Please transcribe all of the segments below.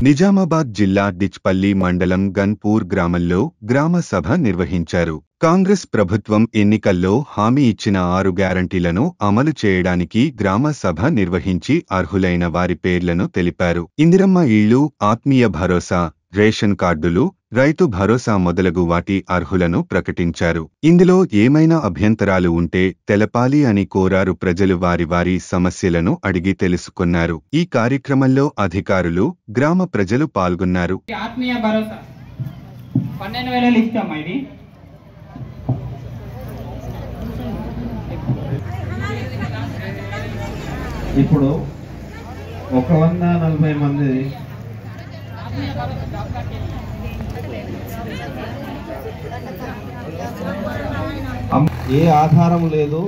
నిజామాబాద్ జిల్లా డిచ్పల్లి మండలం గన్పూర్ గ్రామంలో గ్రామ సభ నిర్వహించారు. కాంగ్రెస్ ప్రభుత్వం ఎన్నికల్లో హామీ ఇచ్చిన 6 గ్యారంటీలను అమలు చేయడానికి గ్రామ సభ నిర్వహించి అర్హులైన వారి పేర్లను తెలిపారు. ఇందిరమ్మ ఇళ్లు, ఆత్మీయ భరోసా, రేషన్ కార్డులు, రైతు భరోసా మొదలగు వాటి అర్హులను ప్రకటించారు. ఇందులో ఏమైనా అభ్యంతరాలు ఉంటే తెలపాలి అని కోరారు. ప్రజలు వారి సమస్యలను అడిగి తెలుసుకున్నారు. ఈ కార్యక్రమంలో అధికారులు, గ్రామ ప్రజలు పాల్గొన్నారు. ఆత్మీయ భరోసా 12,000 ఇస్తాం. ఇది ఇప్పుడు 140 మంది ఏ ఆధారం లేదు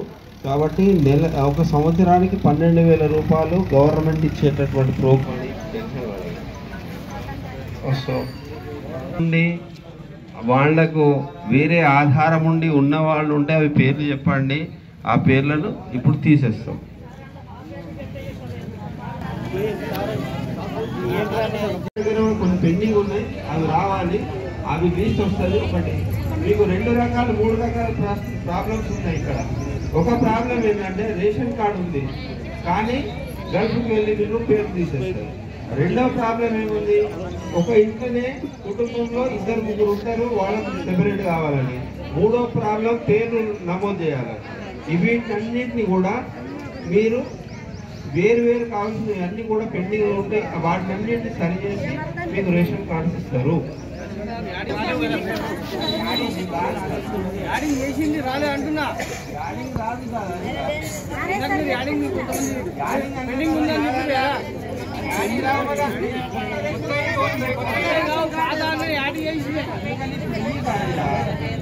కాబట్టి ఒక సంవత్సరానికి 12,000 రూపాయలు గవర్నమెంట్ ఇచ్చేటటువంటి ప్రోగ్రామ్ వాళ్లకు వేరే ఆధారం ఉండి ఉన్న వాళ్ళు ఉంటే అవి పేర్లు చెప్పండి. ఆ పేర్లను ఇప్పుడు తీసేస్తాం. కొన్ని పెండింగ్ ఉన్నాయి, అవి రావాలి. అవి లిస్ట్ వస్తుంది. ఒకటి మీకు 2 రకాలు 3 రకాల ప్రాబ్లమ్స్ ఉన్నాయి. ఇక్కడ ఒక ప్రాబ్లం ఏంటంటే రేషన్ కార్డు ఉంది కానీ గల్ఫ్కి వెళ్ళి మీరు పేరు తీసేస్తారు. రెండవ ప్రాబ్లం ఏముంది, ఒక ఇంట్లోనే కుటుంబంలో 2-3 ఉంటారు, వాళ్ళకు సెపరేట్ కావాలని. మూడో ప్రాబ్లం పేరు నమోదు చేయాలని. వీటన్నిటిని కూడా మీరు వేరు కావాల్సిన అన్ని కూడా పెండింగ్ ఉంటాయి. వాటినన్నింటినీ సరిచేసి మీకు రేషన్ కార్డ్స్ ఇస్తారు.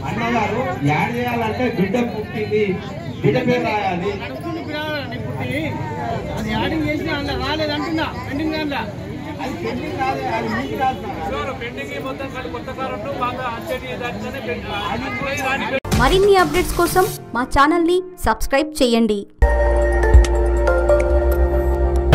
అన్నగారు యాడ్ చేయాలంటే బిడ్డ పుట్టింది, బిడ్డ పేరు రాయాలి. మరిన్ని అప్డేట్స్ కోసం మా ఛానల్ ని సబ్స్క్రైబ్ చేయండి.